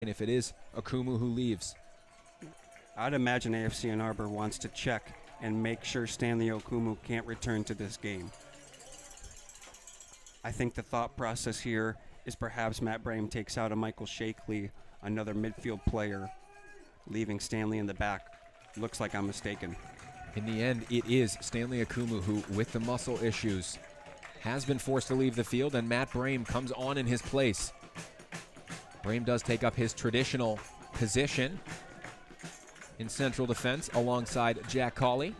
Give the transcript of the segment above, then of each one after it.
And if it is Akumu who leaves. I'd imagine AFC Ann Arbor wants to check and make sure Stanley Okumu can't return to this game. I think the thought process here is perhaps Matt Braham takes out a Michael Shakely, another midfield player, leaving Stanley in the back. Looks like I'm mistaken. In the end, it is Stanley Akumu who, with the muscle issues, has been forced to leave the field, and Matt Braham comes on in his place. Braham does take up his traditional position in central defense alongside Jack Cawley.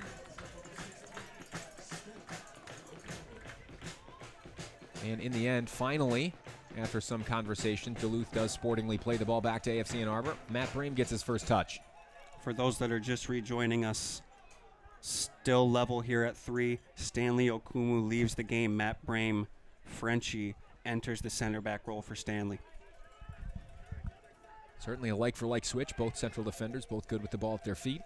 And in the end, finally, after some conversation, Duluth does sportingly play the ball back to AFC Ann Arbor. Matt Braham gets his first touch. For those that are just rejoining us, still level here at 3. Stanley Okumu leaves the game. Matt Braham, Frenchie, enters the center back role for Stanley. Certainly a like-for-like switch. Both central defenders, both good with the ball at their feet.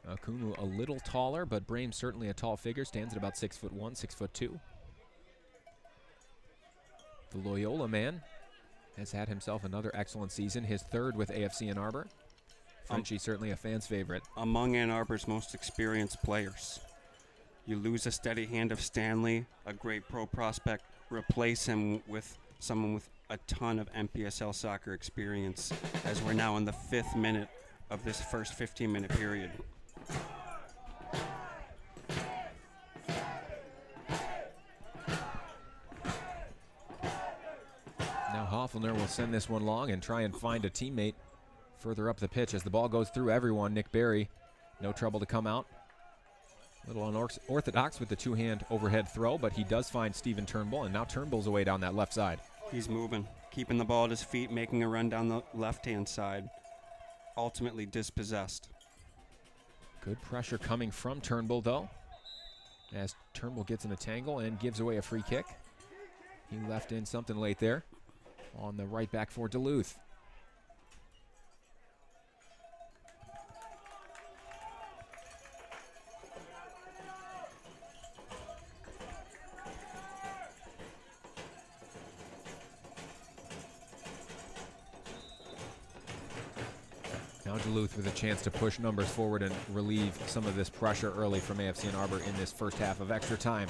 Akumu a little taller, but Braham certainly a tall figure. Stands at about 6'1", 6'2". The Loyola man has had himself another excellent season, his third with AFC Ann Arbor. Frenchie certainly a fan's favorite. Among Ann Arbor's most experienced players. You lose a steady hand of Stanley, a great pro prospect. Replace him with someone with a ton of NPSL soccer experience, as we're now in the 5th minute of this first 15-minute period. Now Hoffner will send this one long and try and find a teammate further up the pitch as the ball goes through everyone. Nick Berry, no trouble to come out. A little unorthodox with the two-hand overhead throw, but he does find Stephen Turnbull, and now Turnbull's away down that left side. He's moving, keeping the ball at his feet, making a run down the left-hand side. Ultimately dispossessed. Good pressure coming from Turnbull, though, as Turnbull gets in a tangle and gives away a free kick. He left in something late there on the right back for Duluth. Now Duluth with a chance to push numbers forward and relieve some of this pressure early from AFC Ann Arbor in this first half of extra time.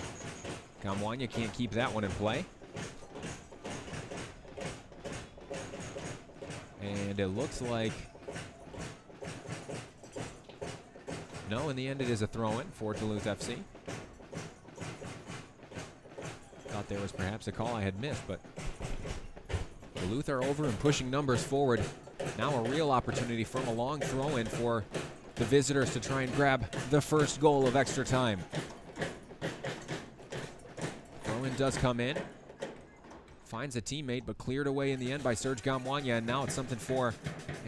Gamwanya can't keep that one in play. And it looks like, no, in the end it is a throw-in for Duluth FC. Thought there was perhaps a call I had missed, but Duluth are over and pushing numbers forward. Now a real opportunity from a long throw-in for the visitors to try and grab the first goal of extra time. Throw-in does come in. Finds a teammate, but cleared away in the end by Serge Gamwanya, and now it's something for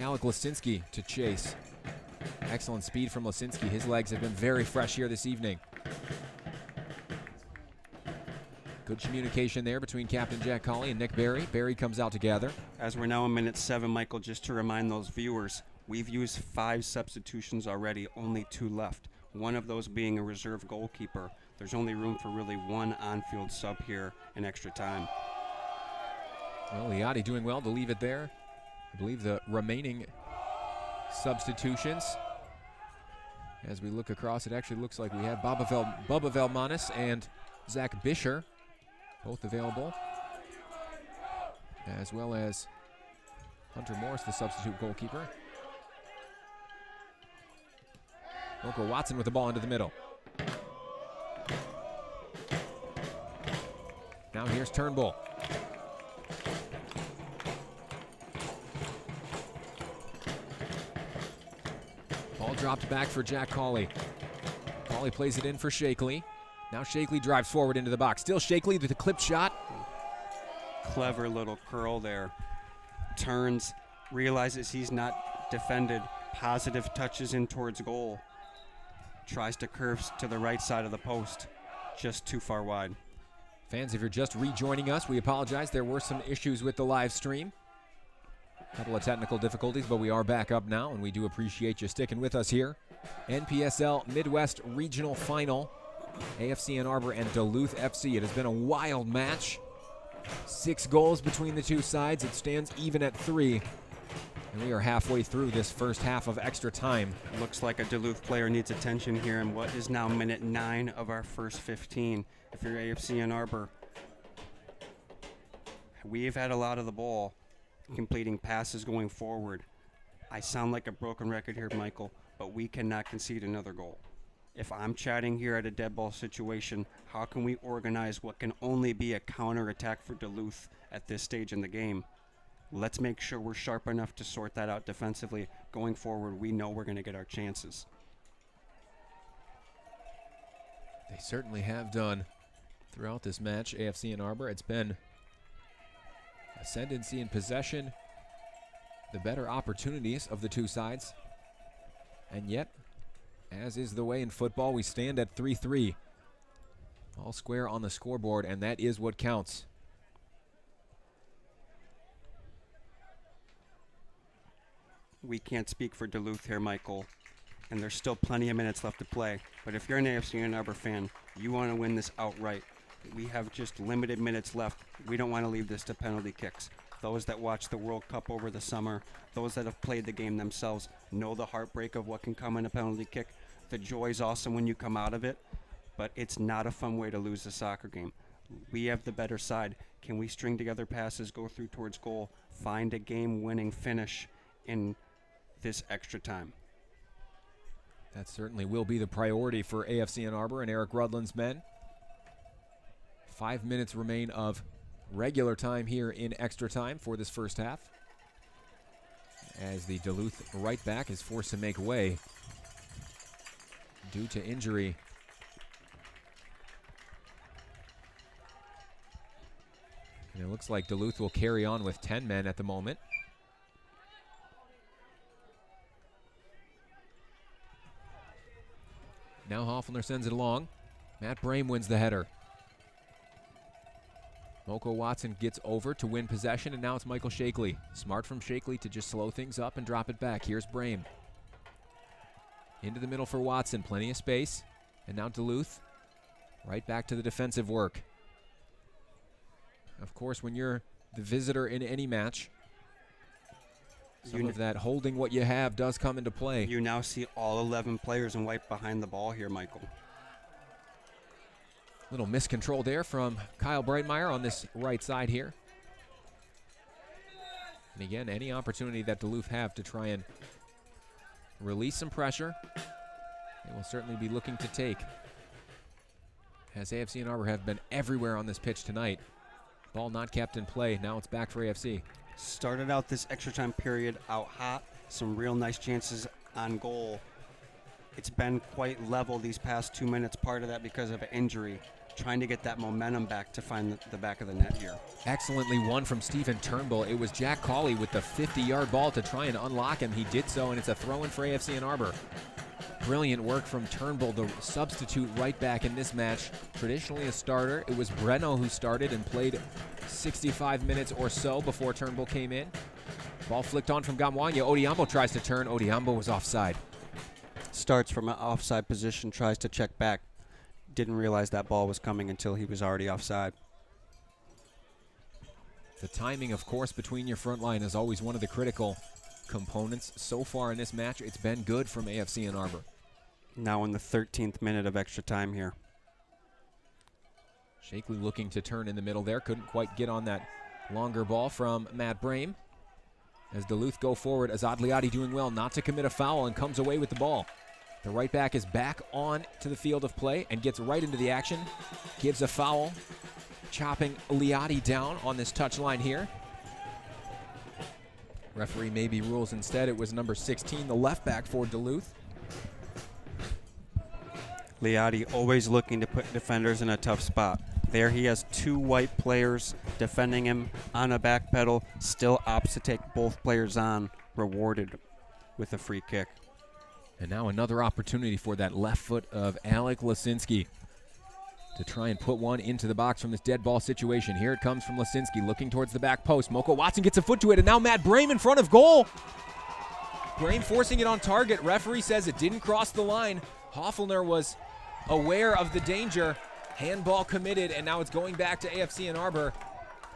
Alec Lasinski to chase. Excellent speed from Lasinski. His legs have been very fresh here this evening. Good communication there between Captain Jack Cawley and Nick Berry. Berry comes out to gather. As we're now in minute 7, Michael, just to remind those viewers, we've used 5 substitutions already, only 2 left. One of those being a reserve goalkeeper. There's only room for really 1 on-field sub here in extra time. Well, Liati doing well to leave it there. I believe the remaining substitutions, as we look across, it actually looks like we have Bubba Velmanis and Zach Bisher both available, as well as Hunter Morris, the substitute goalkeeper. Wilco Watson with the ball into the middle. Now here's Turnbull. Ball dropped back for Jack Cawley. Cawley plays it in for Shakely. Now Shakely drives forward into the box. Still Shakely with a clipped shot. Clever little curl there. Turns, realizes he's not defended. Positive touches in towards goal. Tries to curve to the right side of the post. Just too far wide. Fans, if you're just rejoining us, we apologize. There were some issues with the live stream. A couple of technical difficulties, but we are back up now, and we do appreciate you sticking with us here. NPSL Midwest Regional Final. AFC Ann Arbor and Duluth FC. It has been a wild match. 6 goals between the two sides. It stands even at 3. And we are halfway through this first half of extra time. Looks like a Duluth player needs attention here in what is now minute 9 of our first 15. If you're AFC Ann Arbor, we've had a lot of the ball, completing passes going forward. I sound like a broken record here, Michael, but we cannot concede another goal. If I'm chatting here at a dead ball situation, how can we organize what can only be a counterattack for Duluth at this stage in the game? Let's make sure we're sharp enough to sort that out defensively. Going forward, we know we're going to get our chances. They certainly have done throughout this match. AFC Ann Arbor, it's been ascendancy in possession, the better opportunities of the two sides. And yet, as is the way in football, we stand at 3-3. All square on the scoreboard, and that is what counts. We can't speak for Duluth here, Michael, and there's still plenty of minutes left to play. But if you're an AFC Ann Arbor fan, you want to win this outright. We have just limited minutes left. We don't want to leave this to penalty kicks. Those that watch the World Cup over the summer, those that have played the game themselves, know the heartbreak of what can come in a penalty kick. The joy is awesome when you come out of it, but it's not a fun way to lose a soccer game. We have the better side. Can we string together passes, go through towards goal, find a game-winning finish in this extra time? That certainly will be the priority for AFC Ann Arbor and Eric Rudland's men. 5 minutes remain of regular time here in extra time for this first half, as the Duluth right back is forced to make way due to injury. And it looks like Duluth will carry on with 10 men at the moment. Now Hoffner sends it along. Matt Brame wins the header. Moko Watson gets over to win possession, and now it's Michael Shakely. Smart from Shakely to just slow things up and drop it back. Here's Brame. Into the middle for Watson. Plenty of space. And now Duluth right back to the defensive work. Of course, when you're the visitor in any match, some of that holding what you have does come into play. You now see all 11 players in white behind the ball here, Michael. Little miscontrol there from Kyle Breitmeyer on this right side here. And again, any opportunity that Duluth have to try and release some pressure, they will certainly be looking to take, as AFC Ann Arbor have been everywhere on this pitch tonight. Ball not kept in play. Now it's back for AFC. Started out this extra time period out hot. Some real nice chances on goal. It's been quite level these past 2 minutes, part of that because of an injury. Trying to get that momentum back to find the back of the net here. Excellently won from Stephen Turnbull. It was Jack Cawley with the 50-yard ball to try and unlock him. He did so, and it's a throw-in for AFC Ann Arbor. Brilliant work from Turnbull, the substitute right back in this match. Traditionally a starter. It was Breno who started and played 65 minutes or so before Turnbull came in. Ball flicked on from Gamwanya. Odiambo tries to turn. Odiambo was offside. Starts from an offside position, tries to check back. Didn't realize that ball was coming until he was already offside. The timing, of course, between your front line is always one of the critical components. So far in this match, it's been good from AFC Ann Arbor. Now in the 13th minute of extra time here. Shakely looking to turn in the middle there. Couldn't quite get on that longer ball from Matt Brame. As Duluth go forward, Azad Liadi doing well not to commit a foul and comes away with the ball. The right back is back on to the field of play and gets right into the action. Gives a foul, chopping Liadi down on this touch line here. Referee maybe rules instead it was number 16, the left back for Duluth. Liadi always looking to put defenders in a tough spot. There he has 2 white players defending him on a back pedal. Still opts to take both players on, rewarded with a free kick. And now another opportunity for that left foot of Alec Lasinski to try and put one into the box from this dead ball situation. Here it comes from Lasinski looking towards the back post. Moko Watson gets a foot to it, and now Matt Brame in front of goal. Brame forcing it on target. Referee says it didn't cross the line. Hoffner was aware of the danger. Handball committed, and now it's going back to AFC Ann Arbor.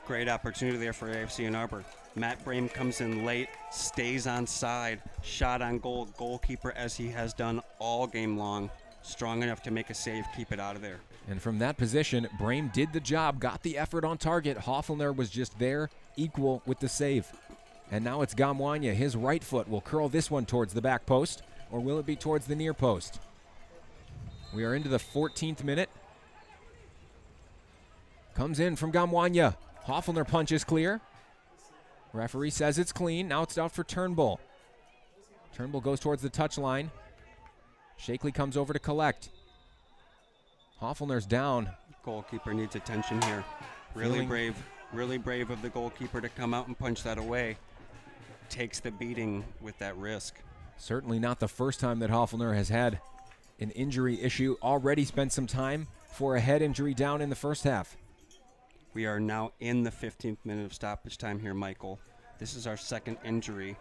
Great opportunity there for AFC Ann Arbor. Matt Brame comes in late, stays on side, shot on goal. Goalkeeper, as he has done all game long, strong enough to make a save, keep it out of there. And from that position, Brame did the job, got the effort on target. Hofflner was just there, equal with the save. And now it's Gamwanya. His right foot will curl this one towards the back post, or will it be towards the near post? We are into the 14th minute. Comes in from Gamwanya. Hofflner punches clear. Referee says it's clean. Now it's out for Turnbull. Turnbull goes towards the touchline. Shakely comes over to collect. Hofflner's down. Goalkeeper needs attention here. Really brave of the goalkeeper to come out and punch that away. Takes the beating with that risk. Certainly not the first time that Hofflner has had an injury issue. Already spent some time for a head injury down in the first half. We are now in the 15th minute of stoppage time here, Michael. This is our second injury.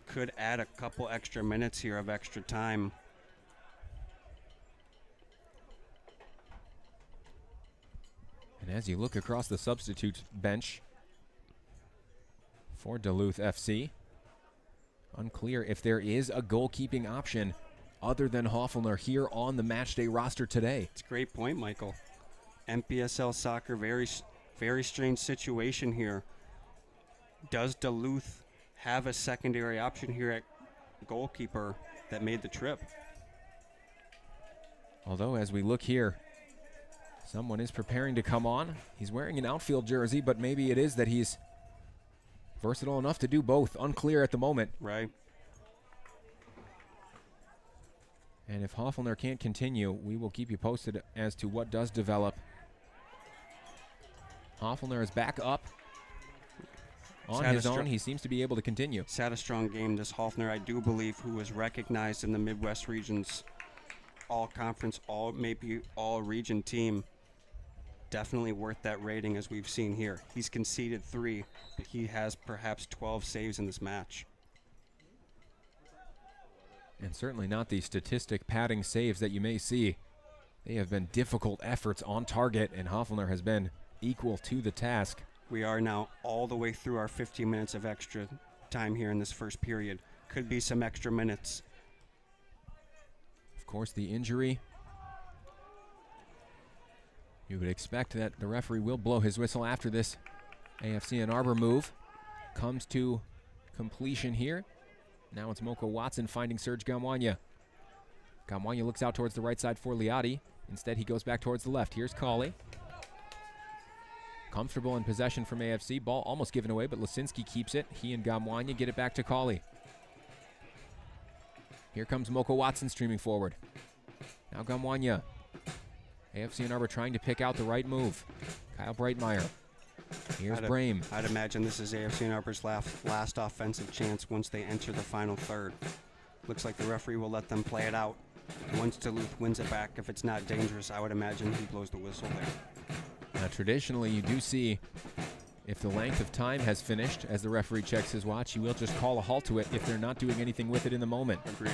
Could add a couple extra minutes here of extra time. And as you look across the substitute bench for Duluth FC, unclear if there is a goalkeeping option other than Hofflner here on the matchday roster today. It's a great point, Michael. NPSL soccer, very strange situation here. Does Duluth have a secondary option here at goalkeeper that made the trip? Although as we look here, someone is preparing to come on. He's wearing an outfield jersey, but maybe it is that he's versatile enough to do both. Unclear at the moment. Right. And if Hofflner can't continue, we will keep you posted as to what does develop. Hofflner is back up on his own. He seems to be able to continue. He's had a strong game. This Hofflner, I do believe, who was recognized in the Midwest region's all-conference, maybe all-region team. Definitely worth that rating, as we've seen here. He's conceded 3, but he has perhaps 12 saves in this match. And certainly not the statistic padding saves that you may see. They have been difficult efforts on target, and Hofflner has been equal to the task. We are now all the way through our 15 minutes of extra time here in this first period. Could be some extra minutes. Of course, the injury. You would expect that the referee will blow his whistle after this AFC Ann Arbor move comes to completion here. Now it's Moko Watson finding Serge Gamwanya. Gamwanya looks out towards the right side for Liati. Instead, he goes back towards the left. Here's Cauley. Comfortable in possession from AFC. Ball almost given away, but Lisinski keeps it. He and Gamwanya get it back to Cauley. Here comes Moko Watson streaming forward. Now Gamwanya. AFC Ann Arbor trying to pick out the right move. Kyle Breitmeyer. Here's Brame. I'd imagine this is AFC Ann Arbor's last offensive chance once they enter the final third. Looks like the referee will let them play it out. Once Duluth wins it back, if it's not dangerous, I would imagine he blows the whistle there. Now, traditionally, you do see if the length of time has finished, as the referee checks his watch, he will just call a halt to it if they're not doing anything with it in the moment. Agreed.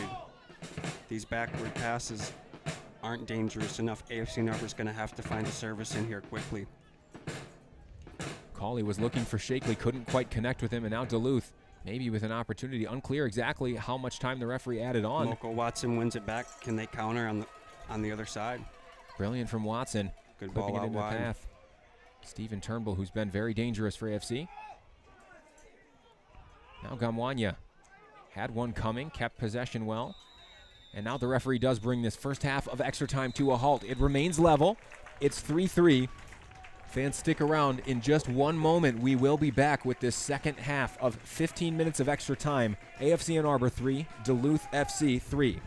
These backward passes aren't dangerous enough. AFC Ann Arbor is going to have to find a service in here quickly. Cauley was looking for Shakely, couldn't quite connect with him, and now Duluth maybe with an opportunity. Unclear exactly how much time the referee added on. Moko Watson wins it back. Can they counter on the other side? Brilliant from Watson. Good ball clipping it out into wide. the path. Stephen Turnbull, who's been very dangerous for AFC. Now Gamwanya had one coming, kept possession well. And now the referee does bring this first half of extra time to a halt. It remains level. It's 3-3. Fans, stick around. In just one moment, we will be back with this second half of 15 minutes of extra time. AFC Ann Arbor 3, Duluth FC 3.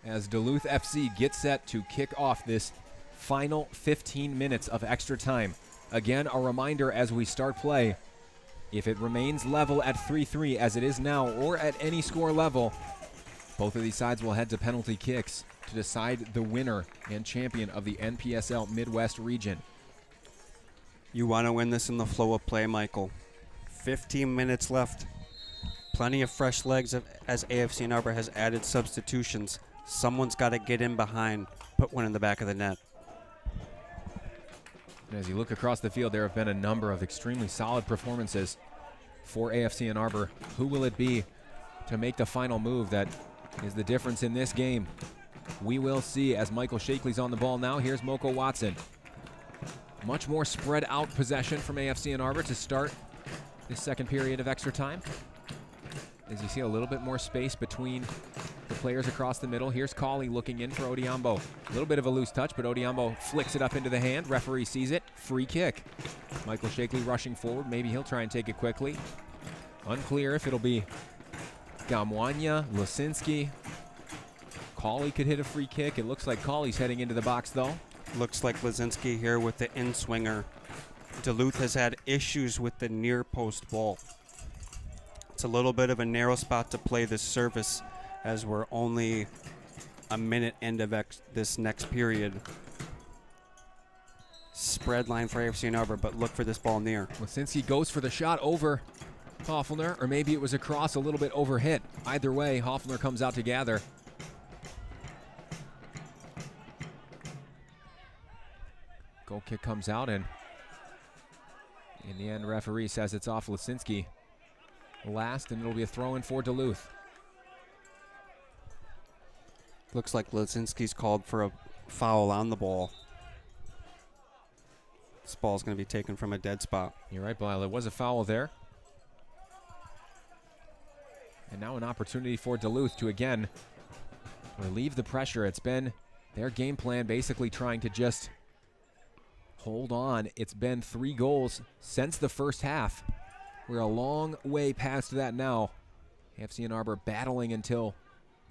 as Duluth FC gets set to kick off this final 15 minutes of extra time. Again, a reminder as we start play, if it remains level at 3-3 as it is now or at any score level, both of these sides will head to penalty kicks to decide the winner and champion of the NPSL Midwest region. You want to win this in the flow of play, Michael. 15 minutes left. Plenty of fresh legs as AFC Ann Arbor has added substitutions. Someone's got to get in behind, put one in the back of the net. And as you look across the field, there have been a number of extremely solid performances for AFC Ann Arbor. Who will it be to make the final move that is the difference in this game? We will see as Michael Shakely's on the ball now. Here's Moko Watson. Much more spread out possession from AFC Ann Arbor to start this second period of extra time. As you see a little bit more space between the players across the middle. Here's Cawley looking in for Odiambo. A little bit of a loose touch, but Odiambo flicks it up into the hand. Referee sees it. Free kick. Michael Shakely rushing forward. Maybe he'll try and take it quickly. Unclear if it'll be Gamwanya, Lisinski. Cawley could hit a free kick. It looks like Cawley's heading into the box, though. Looks like Lisinski here with the in-swinger. Duluth has had issues with the near post ball. It's a little bit of a narrow spot to play this service as we're only a minute into this next period. Spread line for AFC Ann Arbor, but look for this ball near. Lisinski goes for the shot over Hoffner, or maybe it was a cross a little bit over hit. Either way, Hoffner comes out to gather. Goal kick comes out, and in the end, referee says it's off Lisinski last, and it'll be a throw-in for Duluth. Looks like Lisinski's called for a foul on the ball. This ball's going to be taken from a dead spot. You're right, Bilal. It was a foul there. And now an opportunity for Duluth to, again, relieve the pressure. It's been their game plan, basically trying to just hold on. It's been 3 goals since the first half. We're a long way past that now. AFC Ann Arbor battling until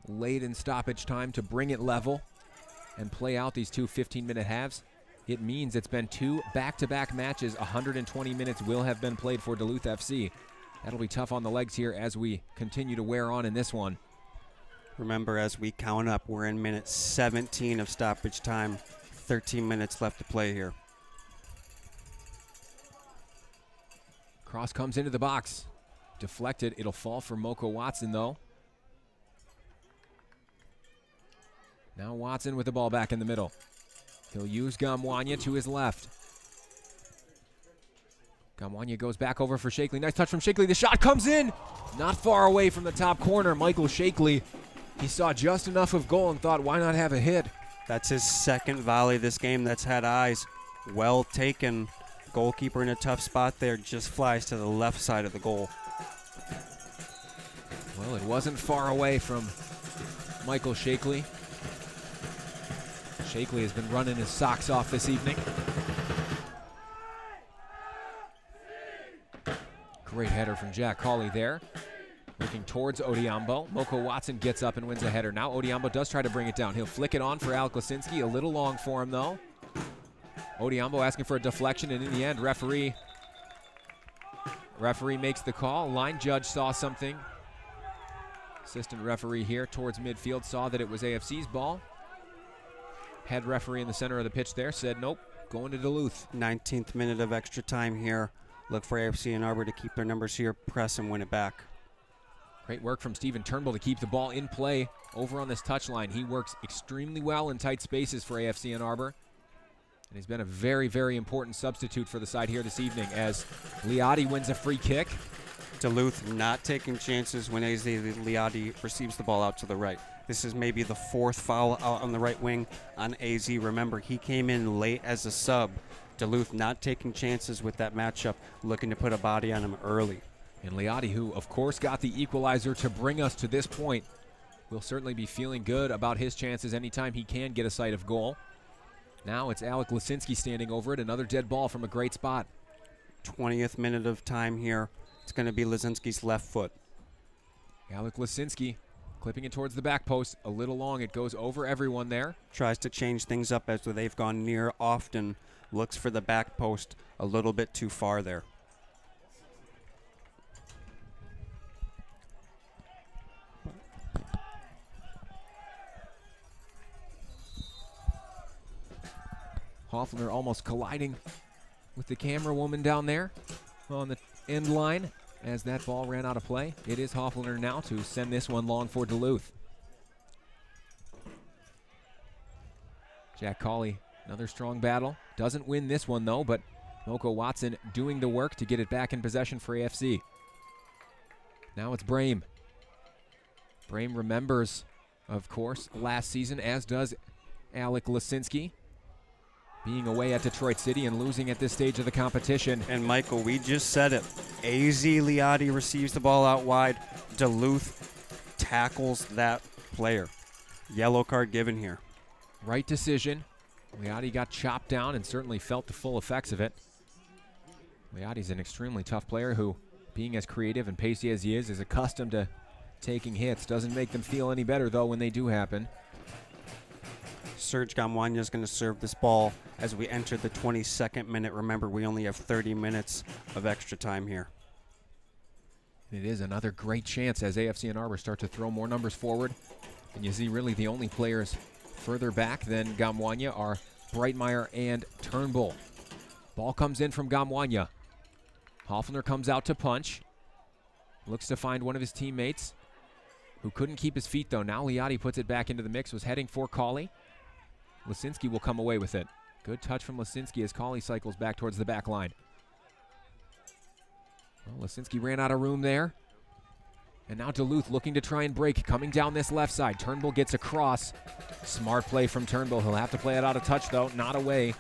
late in stoppage time to bring it level and play out these 2 15-minute halves. It means it's been 2 back-to-back matches. 120 minutes will have been played for Duluth FC. That'll be tough on the legs here as we continue to wear on in this one. Remember, as we count up, we're in minute 17 of stoppage time. 13 minutes left to play here. Cross comes into the box. Deflected. It'll fall for Moko Watson, though. Now Watson with the ball back in the middle. He'll use Gamwanya to his left. Gamwanya goes back over for Shakely. Nice touch from Shakely. The shot comes in. Not far away from the top corner. Michael Shakely. He saw just enough of goal and thought, why not have a hit? That's his second volley this game that's had eyes. Well taken. Goalkeeper in a tough spot there. Just flies to the left side of the goal. Well, it wasn't far away from Michael Shakely. Shakely has been running his socks off this evening. Great header from Jack Cawley there. Looking towards Odiambo. Moko Watson gets up and wins a header. Now Odiambo does try to bring it down. He'll flick it on for Alec Lisinski. A little long for him, though. Odiambo asking for a deflection, and in the end, referee makes the call. Line judge saw something. Assistant referee here towards midfield saw that it was AFC's ball. Head referee in the center of the pitch there said, nope, going to Duluth. 19th minute of extra time here. Look for AFC Ann Arbor to keep their numbers here, press and win it back. Great work from Stephen Turnbull to keep the ball in play over on this touchline. He works extremely well in tight spaces for AFC Ann Arbor. And he's been a very, very important substitute for the side here this evening as Liadi wins a free kick. Duluth not taking chances when AZ Liadi receives the ball out to the right. This is maybe the 4th foul out on the right wing on AZ. Remember, he came in late as a sub. Duluth not taking chances with that matchup, looking to put a body on him early. And Liadi, who of course got the equalizer to bring us to this point, will certainly be feeling good about his chances anytime he can get a sight of goal. Now it's Alec Lisinski standing over it. Another dead ball from a great spot. 20th minute of time here. It's going to be Lisinski's left foot. Alec Lisinski Clipping it towards the back post. A little long. It goes over everyone there. Tries to change things up as they've gone near often. Looks for the back post a little bit too far there. Hoffler almost colliding with the camera woman down there on the end line as that ball ran out of play. It is Hoffler now to send this one long for Duluth. Jack Cawley, another strong battle. Doesn't win this one though, but Moko Watson doing the work to get it back in possession for AFC. Now it's Brame. Brame remembers, of course, last season, as does Alec Lisinski, being away at Detroit City and losing at this stage of the competition. And Michael, we just said it. AZ Liotti receives the ball out wide. Duluth tackles that player. Yellow card given here. Right decision. Liotti got chopped down and certainly felt the full effects of it. Liotti's an extremely tough player who, being as creative and pacey as he is accustomed to taking hits. Doesn't make them feel any better, though, when they do happen. Serge Gamwanya is going to serve this ball as we enter the 22nd minute. Remember, we only have 30 minutes of extra time here. It is another great chance as AFC Ann Arbor start to throw more numbers forward. And you see really the only players further back than Gamwanya are Breitmeyer and Turnbull. Ball comes in from Gamwanya. Hoffner comes out to punch. Looks to find one of his teammates who couldn't keep his feet, though. Now Liotti puts it back into the mix, was heading for Cawley. Lisinski will come away with it. Good touch from Lisinski as Cawley cycles back towards the back line. Well, Lisinski ran out of room there. And now Duluth looking to try and break, coming down this left side. Turnbull gets across. Smart play from Turnbull. He'll have to play it out of touch, though. Not away.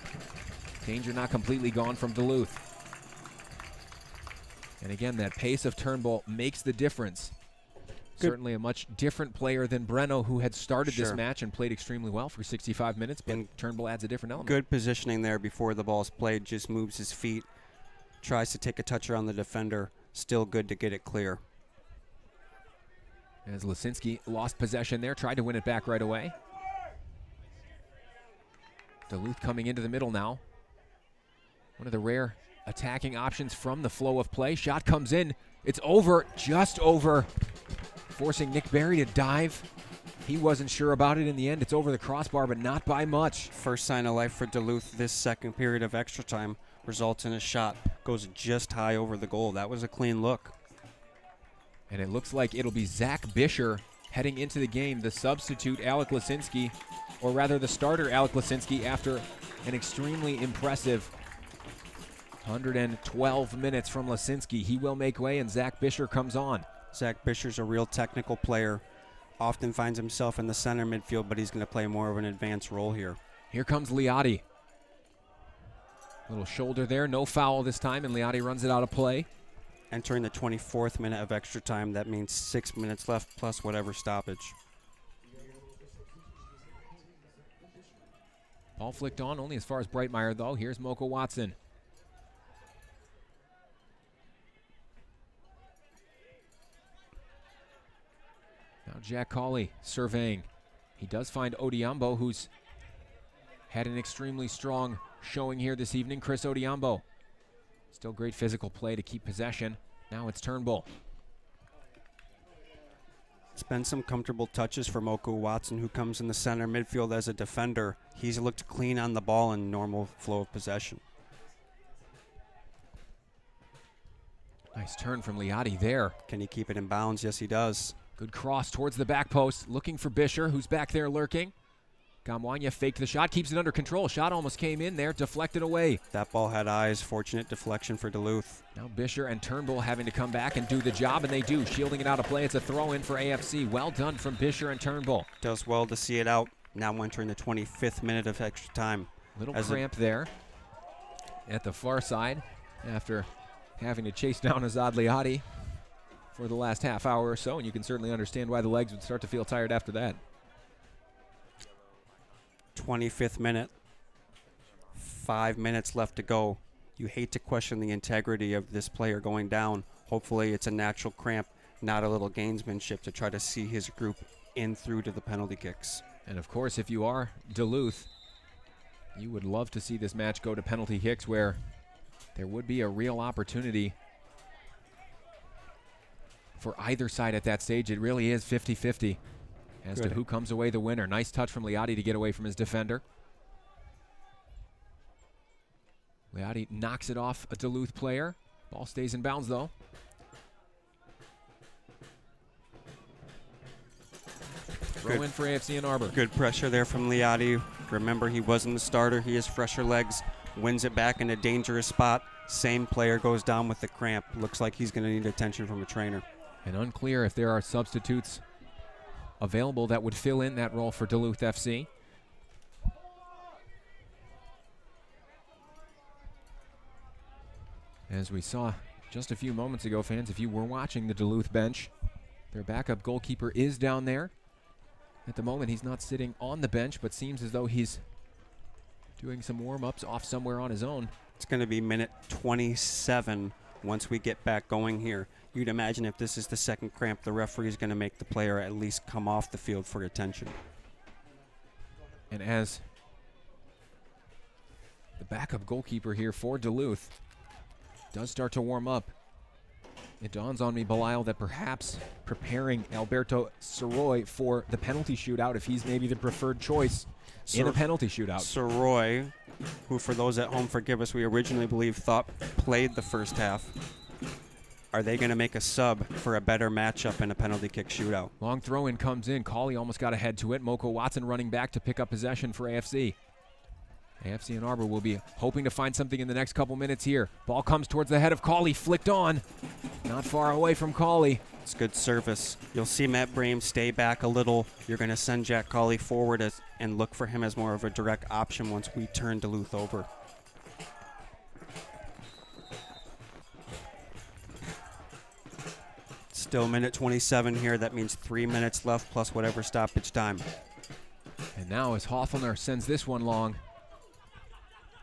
Danger not completely gone from Duluth. And again, that pace of Turnbull makes the difference. Good. Certainly a much different player than Breno, who had started this match and played extremely well for 65 minutes, but Turnbull adds a different element. Good positioning there before the ball's played, just moves his feet, tries to take a touch around the defender, still good to get it clear. As Lisinski lost possession there, tried to win it back right away. Duluth coming into the middle now. One of the rare attacking options from the flow of play. Shot comes in. It's over, just over, forcing Nick Berry to dive. He wasn't sure about it in the end. It's over the crossbar, but not by much. First sign of life for Duluth this second period of extra time results in a shot. Goes just high over the goal. That was a clean look. And it looks like it'll be Zach Bisher heading into the game, the substitute Alec Lisinski, or rather the starter Alec Lisinski, after an extremely impressive 112 minutes from Lisinski. He will make way, and Zach Bisher comes on. Zach Bisher's a real technical player. Often finds himself in the center midfield, but he's going to play more of an advanced role here. Here comes Liotti. Little shoulder there, no foul this time, and Liotti runs it out of play. Entering the 24th minute of extra time, that means 6 minutes left plus whatever stoppage. Ball flicked on only as far as Breitmeyer, though. Here's Moko Watson. Now Jack Cawley surveying. He does find Odiambo, who's had an extremely strong showing here this evening. Chris Odiambo. Still great physical play to keep possession. Now it's Turnbull. It's been some comfortable touches for Moko Watson, who comes in the center midfield as a defender. He's looked clean on the ball in normal flow of possession. Nice turn from Liotti there. Can he keep it in bounds? Yes, he does. Good cross towards the back post, looking for Bisher, who's back there lurking. Gamwanya faked the shot, keeps it under control. Shot almost came in there, deflected away. That ball had eyes. Fortunate deflection for Duluth. Now Bisher and Turnbull having to come back and do the job, and they do, shielding it out of play. It's a throw-in for AFC. Well done from Bisher and Turnbull. Does well to see it out. Now entering the 25th minute of extra time. Little cramp there at the far side after having to chase down Azad Liotti for the last half hour or so, and you can certainly understand why the legs would start to feel tired after that. 25th minute. 5 minutes left to go. You hate to question the integrity of this player going down. Hopefully it's a natural cramp not a little gamesmanship to try to see his group in through to the penalty kicks. And of course, if you are Duluth, you would love to see this match go to penalty kicks, where there would be a real opportunity for either side at that stage. It really is 50-50 as to who comes away the winner. Nice touch from Liati to get away from his defender. Liati knocks it off a Duluth player. Ball stays in bounds, though. Throw in for AFC Ann Arbor. Good pressure there from Liati. Remember, he wasn't the starter. He has fresher legs. Wins it back in a dangerous spot. Same player goes down with the cramp. Looks like he's going to need attention from a trainer. And unclear if there are substitutes available that would fill in that role for Duluth FC. As we saw just a few moments ago, fans, if you were watching the Duluth bench, their backup goalkeeper is down there. At the moment, he's not sitting on the bench, but seems as though he's doing some warm-ups off somewhere on his own. It's going to be minute 27 once we get back going here. You'd imagine if this is the second cramp, the referee is going to make the player at least come off the field for attention. And as the backup goalkeeper here for Duluth does start to warm up, it dawns on me, Belial, that perhaps preparing Alberto Soroy for the penalty shootout, if he's maybe the preferred choice in a penalty shootout. Soroy, who for those at home, forgive us, we originally thought played the first half. Are they going to make a sub for a better matchup in a penalty kick shootout? Long throw-in comes in. Cawley almost got ahead to it. Moko Watson running back to pick up possession for AFC. AFC Ann Arbor will be hoping to find something in the next couple minutes here. Ball comes towards the head of Cawley, flicked on. Not far away from Cawley. It's good service. You'll see Matt Brame stay back a little. You're going to send Jack Cawley forward and look for him as more of a direct option once we turn Duluth over. Still minute 27 here. That means 3 minutes left plus whatever stoppage time. And now as Hoffner sends this one long,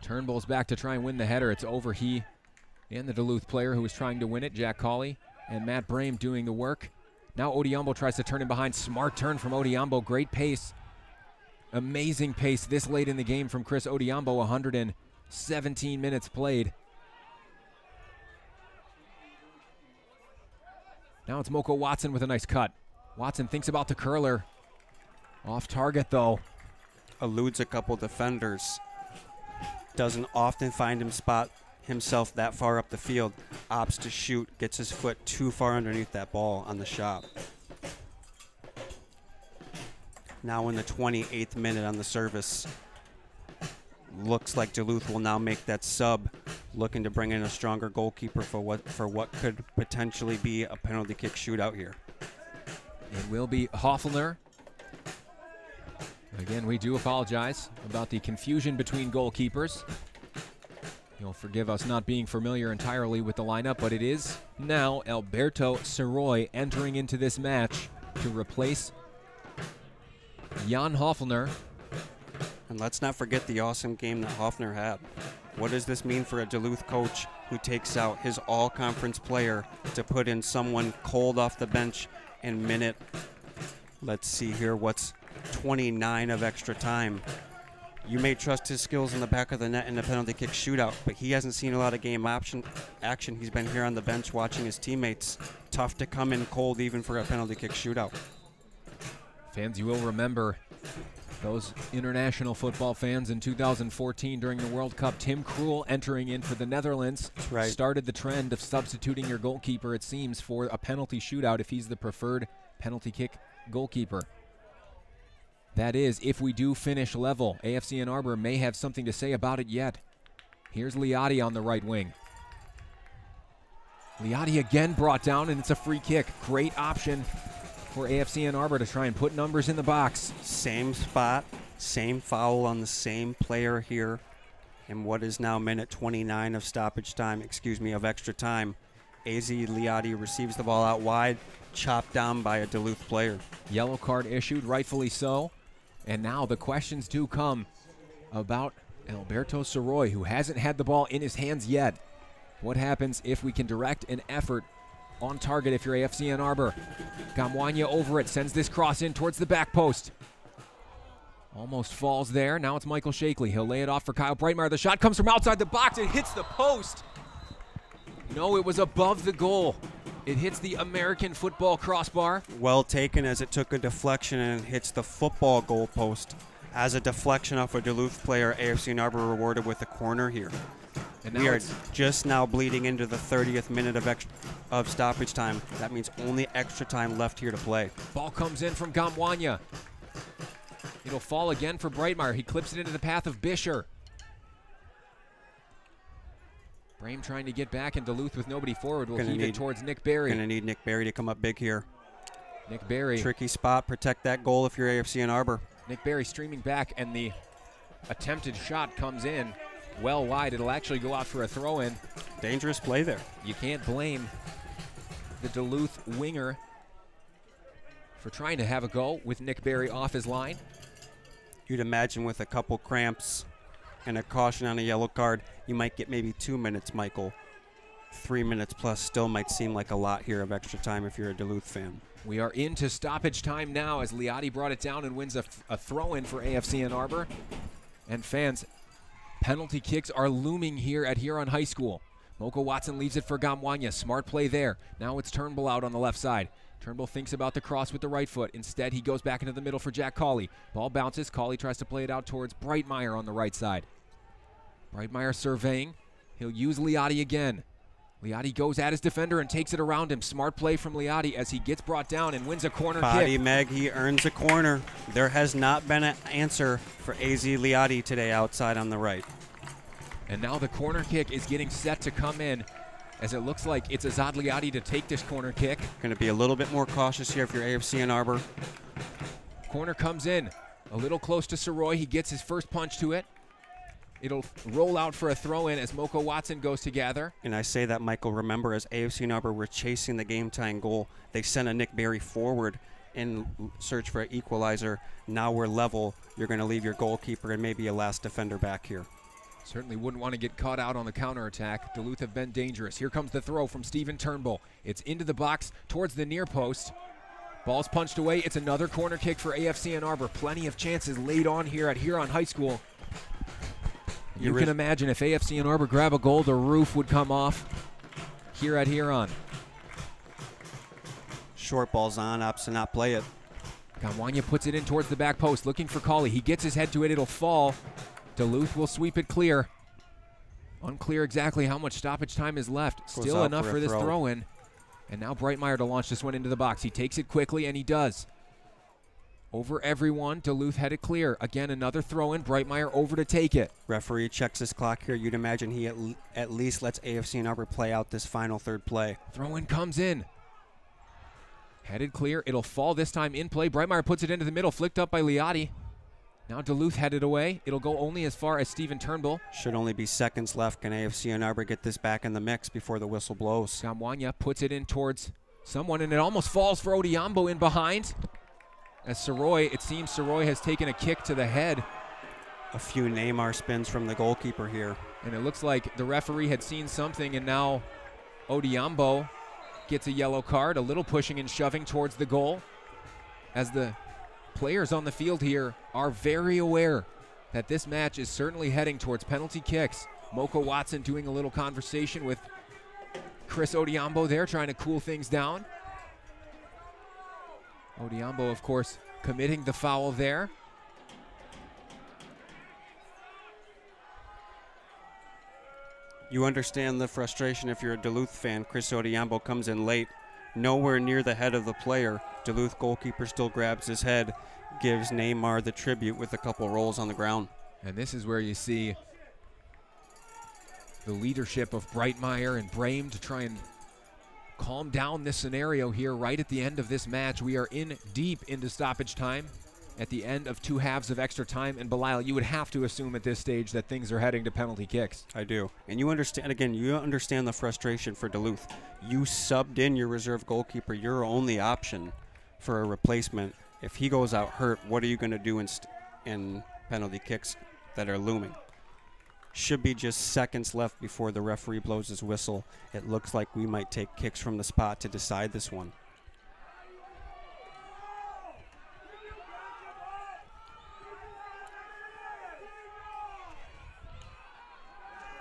Turnbull's back to try and win the header. It's over. He and the Duluth player who was trying to win it, Jack Cawley, and Matt Brame doing the work. Now Odiambo tries to turn in behind. Smart turn from Odiambo. Great pace. Amazing pace this late in the game from Chris Odiambo. 117 minutes played. Now it's Moko Watson with a nice cut. Watson thinks about the curler. Off target, though. Eludes a couple defenders. Doesn't often find himself that far up the field. Opts to shoot. Gets his foot too far underneath that ball on the shot. Now in the 28th minute on the service. Looks like Duluth will now make that sub, looking to bring in a stronger goalkeeper for what could potentially be a penalty kick shootout here. It will be Hoffner. Again, we do apologize about the confusion between goalkeepers. You'll forgive us not being familiar entirely with the lineup, but it is now Alberto Soroy entering into this match to replace Jan Hoffner. And let's not forget the awesome game that Hoffner had. What does this mean for a Duluth coach who takes out his all-conference player to put in someone cold off the bench in minute, let's see here, what's 29 of extra time? You may trust his skills in the back of the net in the penalty kick shootout, but he hasn't seen a lot of game action. He's been here on the bench watching his teammates. Tough to come in cold even for a penalty kick shootout. Fans, you will remember those international football fans in 2014 during the World Cup. Tim Krul entering in for the Netherlands started the trend of substituting your goalkeeper, it seems, for a penalty shootout if he's the preferred penalty kick goalkeeper. That is, if we do finish level. AFC Ann Arbor may have something to say about it yet. Here's Liati on the right wing. Liati again brought down, and it's a free kick. Great option for AFC Ann Arbor to try and put numbers in the box. Same spot, same foul on the same player here. And what is now minute 29 of stoppage time, of extra time. AZ Liati receives the ball out wide, chopped down by a Duluth player. Yellow card issued, rightfully so. And now the questions do come about Alberto Soroy, who hasn't had the ball in his hands yet. What happens if we can direct an effort on target if you're AFC Ann Arbor. Gamwanya over it, sends this cross in towards the back post. Almost falls there. Now it's Michael Shakely. He'll lay it off for Kyle Breitmeyer. The shot comes from outside the box. It hits the post. No, it was above the goal. It hits the American football crossbar. Well taken, as it took a deflection and hits the football goalpost. As a deflection off a Duluth player, AFC Ann Arbor rewarded with a corner here. And We are just now bleeding into the 30th minute of stoppage time. That means only extra time left here to play. Ball comes in from Gamwanya. It'll fall again for Breitmeyer. He clips it into the path of Bisher. Brame trying to get back, and Duluth with nobody forward will heave it towards Nick Berry. Gonna need Nick Berry to come up big here. Nick Berry. Tricky spot. Protect that goal if you're AFC Ann Arbor. Nick Berry streaming back, and the attempted shot comes in well wide. It'll actually go out for a throw-in. Dangerous play there. You can't blame the Duluth winger for trying to have a go with Nick Berry off his line. You'd imagine with a couple cramps and a caution on a yellow card, you might get maybe 2 minutes, Michael. 3 minutes plus still might seem like a lot here of extra time if you're a Duluth fan. We are into stoppage time now as Liati brought it down and wins a throw-in for AFC Ann Arbor. And fans, penalty kicks are looming here at Huron High School. Moko Watson leaves it for Gamwanya. Smart play there. Now it's Turnbull out on the left side. Turnbull thinks about the cross with the right foot. Instead, he goes back into the middle for Jack Cawley. Ball bounces. Cawley tries to play it out towards Breitmeyer on the right side. Breitmeyer surveying. He'll use Liati again. Liati goes at his defender and takes it around him. Smart play from Liati as he gets brought down and wins a corner Body kick. Meg, he earns a corner. There has not been an answer for AZ Liati today outside on the right. And now the corner kick is getting set to come in, as it looks like it's Azad Liati to take this corner kick. Going to be a little bit more cautious here if you're AFC Ann Arbor. Corner comes in a little close to Soroy. He gets his first punch to it. It'll roll out for a throw-in as Moko Watson goes to gather. And I say that, Michael, remember, as AFC Ann Arbor were chasing the game-tying goal, they sent a Nick Berry forward in search for an equalizer. Now we're level. You're going to leave your goalkeeper and maybe a last defender back here. Certainly wouldn't want to get caught out on the counterattack. Duluth have been dangerous. Here comes the throw from Stephen Turnbull. It's into the box towards the near post. Ball's punched away. It's another corner kick for AFC Ann Arbor. Plenty of chances laid on here at Huron High School. You can imagine if AFC Ann Arbor grab a goal, the roof would come off here at Huron. Short ball's on, opts to not play it. Gamwanya puts it in towards the back post, looking for Cawley. He gets his head to it. It'll fall. Duluth will sweep it clear. Unclear exactly how much stoppage time is left. Still enough for this throw-in. And now Breitmeyer to launch this one into the box. He takes it quickly, and he does. Over everyone, Duluth had it clear. Again, another throw-in. Breitmeyer over to take it. Referee checks his clock here. You'd imagine he at least lets AFC Ann Arbor play out this final third play. Throw-in comes in. Headed clear. It'll fall this time in play. Breitmeyer puts it into the middle, flicked up by Liati. Now Duluth headed away. It'll go only as far as Stephen Turnbull. Should only be seconds left. Can AFC Ann Arbor get this back in the mix before the whistle blows? Gamwanya puts it in towards someone, and it almost falls for Odiambo in behind. As Soroy, it seems Soroy has taken a kick to the head. A few Neymar spins from the goalkeeper here. And it looks like the referee had seen something, and now Odiambo gets a yellow card. A little pushing and shoving towards the goal, as the players on the field here are very aware that this match is certainly heading towards penalty kicks. Moko Watson doing a little conversation with Chris Odiambo there, trying to cool things down. Odiambo, of course, committing the foul there. You understand the frustration if you're a Duluth fan. Chris Odiambo comes in late, nowhere near the head of the player. Duluth goalkeeper still grabs his head, gives Neymar the tribute with a couple rolls on the ground. And this is where you see the leadership of Breitmeyer and Brame to try and calm down this scenario here right at the end of this match. We are in deep into stoppage time at the end of two halves of extra time. And Belial, you would have to assume at this stage that things are heading to penalty kicks. I do. And you understand, again, you understand the frustration for Duluth. You subbed in your reserve goalkeeper, your only option for a replacement. If he goes out hurt, what are you going to do in penalty kicks that are looming? Should be just seconds left before the referee blows his whistle. It looks like we might take kicks from the spot to decide this one.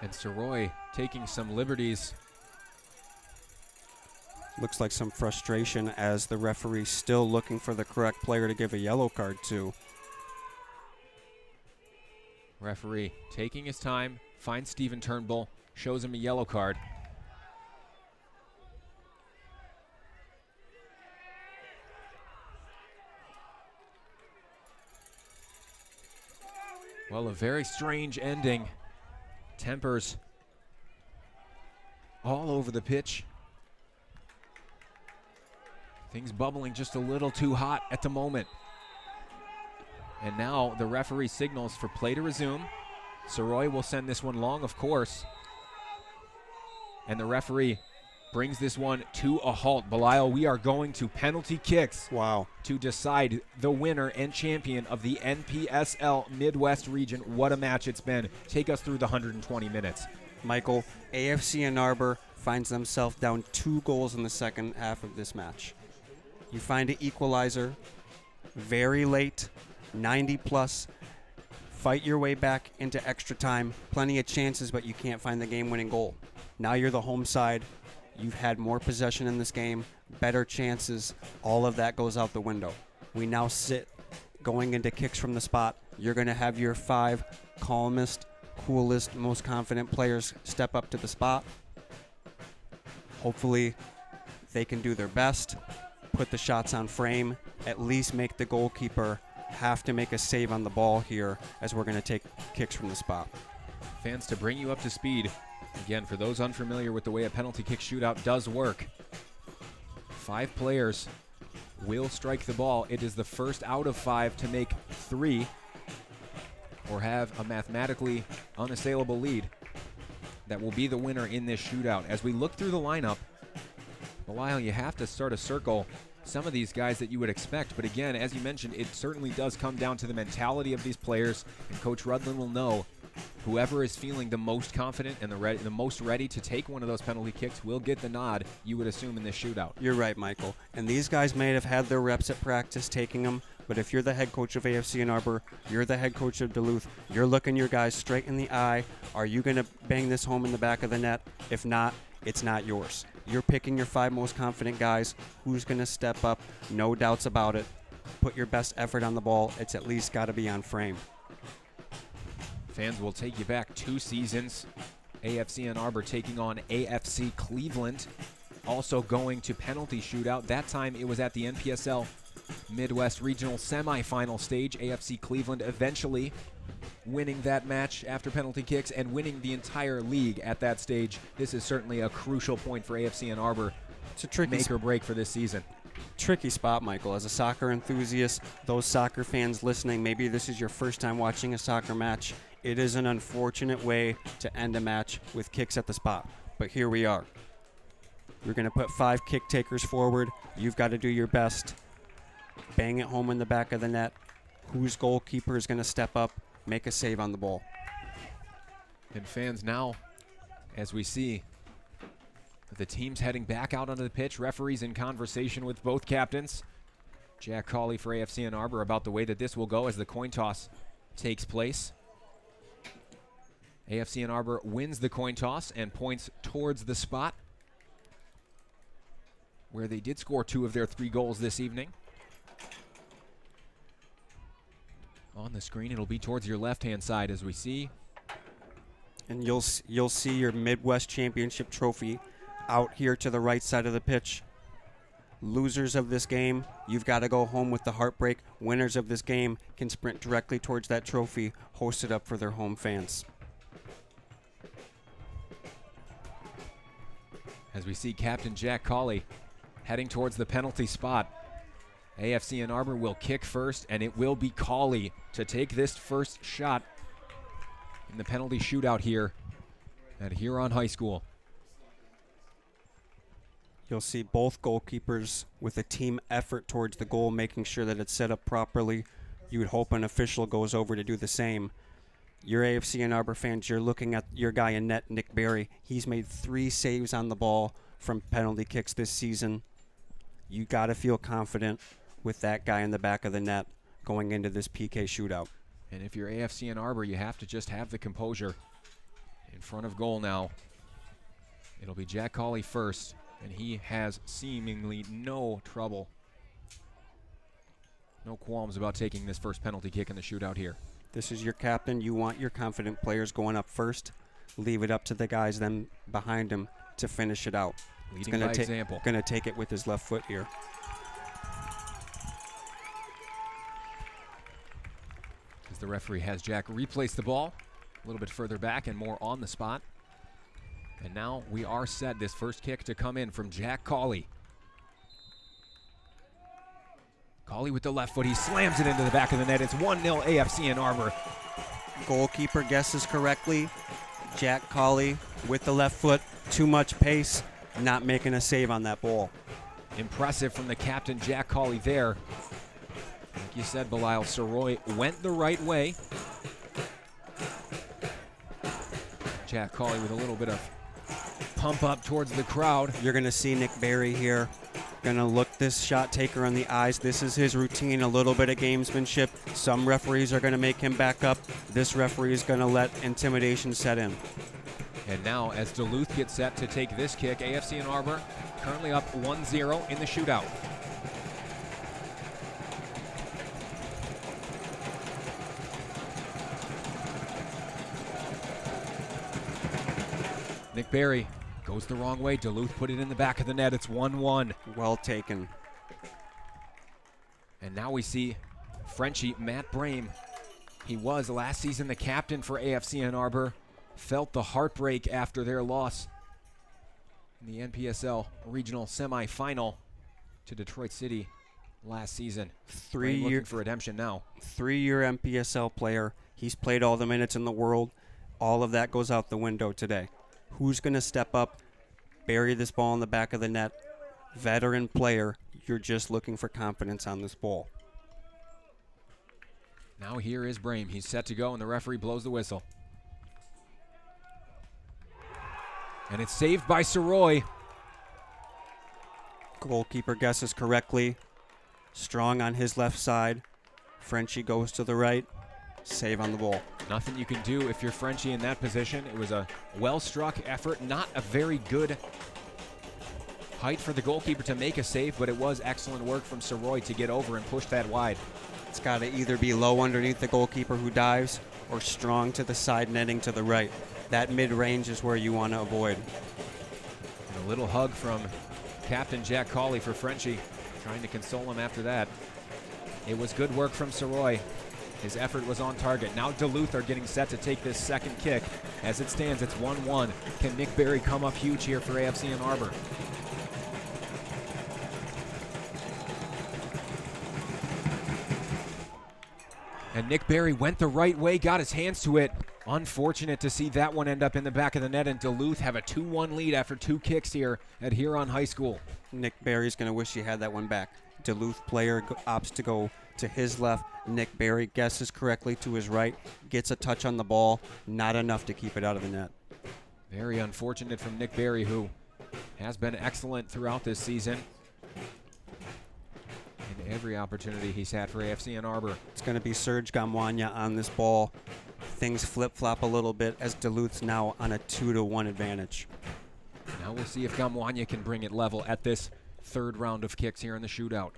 And Soroy taking some liberties. Looks like some frustration as the referee still looking for the correct player to give a yellow card to. Referee taking his time, finds Steven Turnbull, shows him a yellow card. Well, a very strange ending. Tempers all over the pitch. Things bubbling just a little too hot at the moment. And now the referee signals for play to resume. Soroy will send this one long, of course. And the referee brings this one to a halt. Belial, we are going to penalty kicks. Wow. To decide the winner and champion of the NPSL Midwest region. What a match it's been. Take us through the 120 minutes. Michael, AFC Ann Arbor finds themselves down 2 goals in the second half of this match. You find an equalizer very late, 90 plus. Fight your way back into extra time. Plenty of chances, but you can't find the game-winning goal. Now you're the home side. You've had more possession in this game, better chances. All of that goes out the window. We now sit going into kicks from the spot. You're going to have your 5 calmest, coolest, most confident players step up to the spot. Hopefully they can do their best, put the shots on frame, at least make the goalkeeper have to make a save on the ball here as we're going to take kicks from the spot. Fans, to bring you up to speed, again, for those unfamiliar with the way a penalty kick shootout does work, 5 players will strike the ball. It is the first out of 5 to make 3 or have a mathematically unassailable lead that will be the winner in this shootout. As we look through the lineup, Belial, you have to sort of circle some of these guys that you would expect. But again, as you mentioned, it certainly does come down to the mentality of these players. And Coach Rudlin will know whoever is feeling the most confident and the most ready to take one of those penalty kicks will get the nod, you would assume, in this shootout. You're right, Michael. And these guys may have had their reps at practice taking them, but if you're the head coach of AFC Ann Arbor, you're the head coach of Duluth, you're looking your guys straight in the eye. Are you going to bang this home in the back of the net? If not, it's not yours. You're picking your 5 most confident guys. Who's going to step up? No doubts about it. Put your best effort on the ball. It's at least got to be on frame. Fans, will take you back 2 seasons. AFC Ann Arbor taking on AFC Cleveland. Also going to penalty shootout. That time it was at the NPSL Midwest Regional semifinal stage. AFC Cleveland eventually winning that match after penalty kicks and winning the entire league at that stage. This is certainly a crucial point for AFC Ann Arbor. It's a tricky make or break for this season. Tricky spot, Michael. As a soccer enthusiast, those soccer fans listening, maybe this is your first time watching a soccer match. It is an unfortunate way to end a match with kicks at the spot. But here we are. You're going to put 5 kick takers forward. You've got to do your best. Bang it home in the back of the net. Whose goalkeeper is going to step up, make a save on the ball? And fans, now, as we see the teams heading back out onto the pitch, referees in conversation with both captains. Jack Cawley for AFC Ann Arbor about the way that this will go as the coin toss takes place. AFC Ann Arbor wins the coin toss and points towards the spot where they did score 2 of their 3 goals this evening. On the screen, it'll be towards your left-hand side as we see. And you'll see your Midwest Championship trophy out here to the right side of the pitch. Losers of this game, you've got to go home with the heartbreak. Winners of this game can sprint directly towards that trophy, hoist it up for their home fans. As we see Captain Jack Cawley heading towards the penalty spot. AFC Ann Arbor will kick first, and it will be Cawley to take this first shot in the penalty shootout here at Huron High School. You'll see both goalkeepers with a team effort towards the goal, making sure that it's set up properly. You would hope an official goes over to do the same. Your AFC Ann Arbor fans, you're looking at your guy in net, Nick Berry. He's made 3 saves on the ball from penalty kicks this season. You got to feel confident with that guy in the back of the net going into this PK shootout. And if you're AFC Ann Arbor, you have to just have the composure. In front of goal now, it'll be Jack Cawley first, and he has seemingly no trouble, no qualms about taking this first penalty kick in the shootout here. This is your captain. You want your confident players going up first. Leave it up to the guys then behind him to finish it out. Leading by example. Going to take it with his left foot here. As the referee has Jack replace the ball a little bit further back and more on the spot. And now we are set. This first kick to come in from Jack Cawley. Cawley with the left foot. He slams it into the back of the net. It's 1-0 AFC Ann Arbor. Goalkeeper guesses correctly. Jack Cawley with the left foot. Too much pace. Not making a save on that ball. Impressive from the captain, Jack Cawley there. Like you said, Belial, Soroy went the right way. Jack Cawley with a little bit of pump up towards the crowd. You're going to see Nick Berry here. Going to look this shot taker on the eyes. This is his routine, a little bit of gamesmanship. Some referees are going to make him back up. This referee is going to let intimidation set in. And now as Duluth gets set to take this kick, AFC Ann Arbor currently up 1-0 in the shootout. Nick Berry goes the wrong way. Duluth put it in the back of the net. It's 1-1. Well taken. And now we see Frenchie, Matt Brame. He was last season the captain for AFC Ann Arbor. Felt the heartbreak after their loss in the NPSL regional semifinal to Detroit City last season. Looking for redemption now. 3-year NPSL player. He's played all the minutes in the world. All of that goes out the window today. Who's going to step up, bury this ball in the back of the net? Veteran player, you're just looking for confidence on this ball. Now here is Brame. He's set to go, and the referee blows the whistle. And it's saved by Soroy. Goalkeeper guesses correctly. Strong on his left side. Frenchie goes to the right. Save on the ball. Nothing you can do if you're Frenchie in that position. It was a well-struck effort, not a very good height for the goalkeeper to make a save, but it was excellent work from Soroy to get over and push that wide. It's got to either be low underneath the goalkeeper who dives or strong to the side netting to the right. That mid-range is where you want to avoid. And a little hug from Captain Jack Cawley for Frenchie, trying to console him after that. It was good work from Soroy. His effort was on target. Now Duluth are getting set to take this second kick. As it stands, it's 1-1. Can Nick Berry come up huge here for AFC Ann Arbor? And Nick Berry went the right way, got his hands to it. Unfortunate to see that one end up in the back of the net, and Duluth have a 2-1 lead after 2 kicks here at Huron High School. Nick Berry's going to wish he had that one back. Duluth player opts to go to his left. Nick Berry guesses correctly to his right, gets a touch on the ball, not enough to keep it out of the net. Very unfortunate from Nick Berry, who has been excellent throughout this season. In every opportunity he's had for AFC Ann Arbor. It's going to be Serge Gamwanya on this ball. Things flip-flop a little bit as Duluth's now on a 2-1 advantage. Now we'll see if Gamwanya can bring it level at this third round of kicks here in the shootout.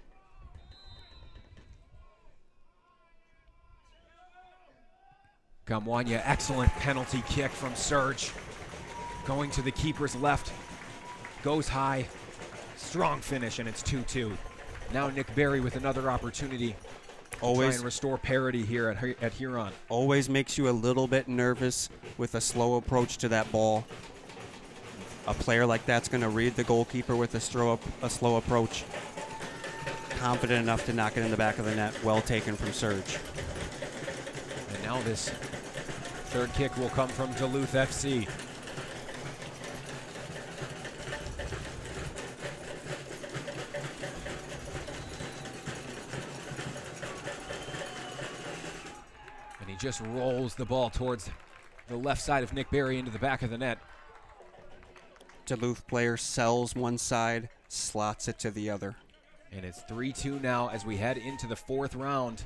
Gamwanya, excellent penalty kick from Serge. Going to the keeper's left. Goes high. Strong finish, and it's 2-2. Now Nick Berry with another opportunity to try and restore parity here at Huron. Always makes you a little bit nervous with a slow approach to that ball. A player like that's going to read the goalkeeper with a slow approach. Confident enough to knock it in the back of the net. Well taken from Serge. And now this third kick will come from Duluth FC. And he just rolls the ball towards the left side of Nick Berry into the back of the net. Duluth player sells one side, slots it to the other. And it's 3-2 now as we head into the fourth round.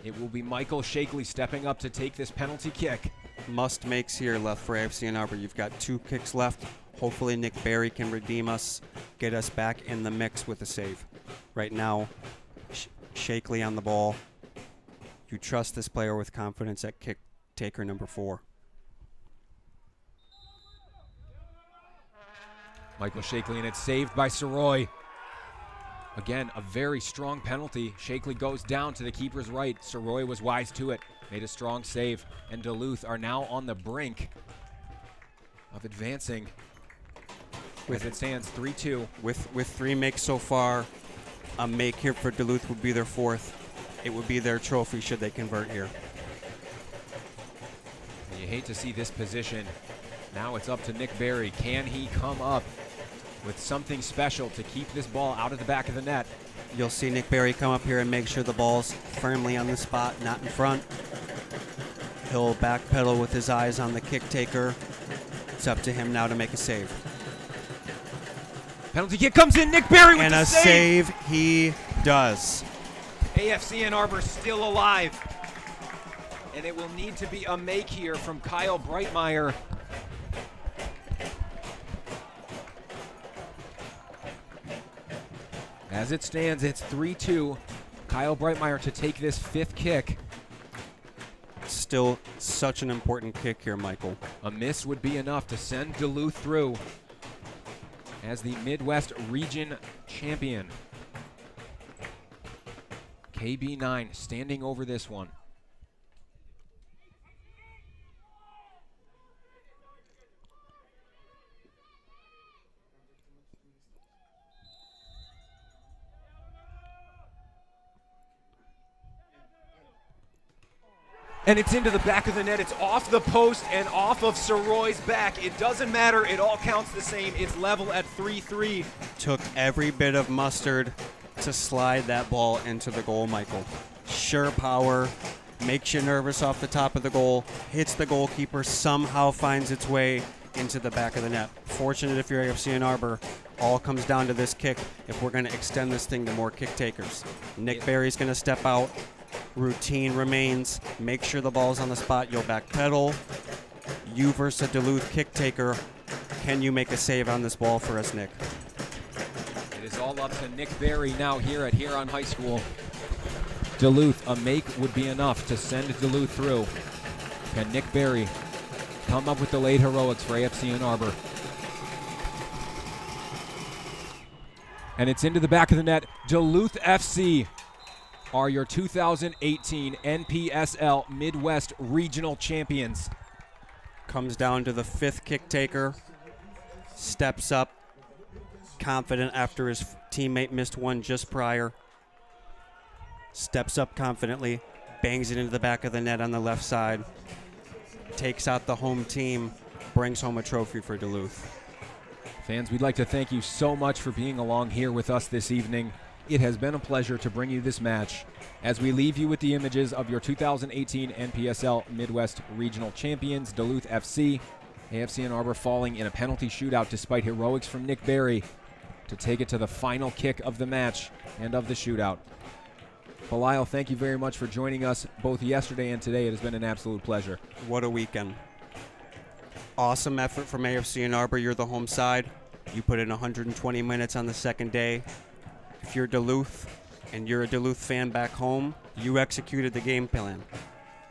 It will be Michael Shakely stepping up to take this penalty kick. Must makes here left for AFC Ann Arbor. You've got 2 kicks left. Hopefully Nick Berry can redeem us, get us back in the mix with a save. Right now, Shakely on the ball. You trust this player with confidence at kick taker number 4. Michael Shakely, and it's saved by Soroy. Again, a very strong penalty. Shakely goes down to the keeper's right. Soroy was wise to it, made a strong save, and Duluth are now on the brink of advancing. As it stands 3-2. With 3 makes so far, a make here for Duluth would be their 4th. It would be their trophy should they convert here. And you hate to see this position. Now it's up to Nick Berry. Can he come up with something special to keep this ball out of the back of the net? You'll see Nick Berry come up here and make sure the ball's firmly on the spot, not in front. He'll backpedal with his eyes on the kick taker. It's up to him now to make a save. Penalty kick comes in. Nick Berry with and the a save he does. AFC Ann Arbor still alive. And it will need to be a make here from Kyle Breitmeyer. As it stands, it's 3-2. Kyle Breitmeyer to take this 5th kick. Still such an important kick here, Michael. A miss would be enough to send Duluth through as the Midwest Region champion. KB9 standing over this one. And it's into the back of the net. It's off the post and off of Soroy's back. It doesn't matter. It all counts the same. It's level at 3-3. Took every bit of mustard to slide that ball into the goal, Michael. Sure power, makes you nervous off the top of the goal, hits the goalkeeper, somehow finds its way into the back of the net. Fortunate if you're AFC Ann Arbor. All comes down to this kick if we're going to extend this thing to more kick takers. Nick Berry's going to step out. Routine remains. Make sure the ball's on the spot. You'll backpedal. You versus a Duluth kick taker. Can you make a save on this ball for us, Nick? It is all up to Nick Berry now here at Huron High School. Duluth, a make would be enough to send Duluth through. Can Nick Berry come up with the late heroics for AFC Ann Arbor? And it's into the back of the net. Duluth FC are your 2018 NPSL Midwest Regional Champions. Comes down to the 5th kick taker. Steps up, confident after his teammate missed one just prior. Steps up confidently, bangs it into the back of the net on the left side. Takes out the home team, brings home a trophy for Duluth. Fans, we'd like to thank you so much for being along here with us this evening. It has been a pleasure to bring you this match as we leave you with the images of your 2018 NPSL Midwest Regional Champions, Duluth FC. AFC Ann Arbor falling in a penalty shootout despite heroics from Nick Berry to take it to the final kick of the match and of the shootout. Belial, thank you very much for joining us both yesterday and today. It has been an absolute pleasure. What a weekend. Awesome effort from AFC Ann Arbor. You're the home side. You put in 120 minutes on the second day. If you're Duluth and you're a Duluth fan back home, you executed the game plan.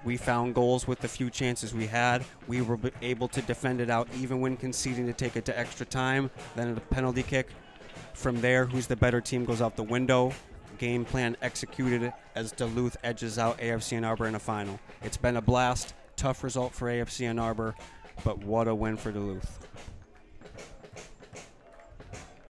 We found goals with the few chances we had. We were able to defend it out even when conceding to take it to extra time, then a penalty kick. From there, who's the better team goes out the window. Game plan executed as Duluth edges out AFC Ann Arbor in a final. It's been a blast. Tough result for AFC Ann Arbor, but what a win for Duluth.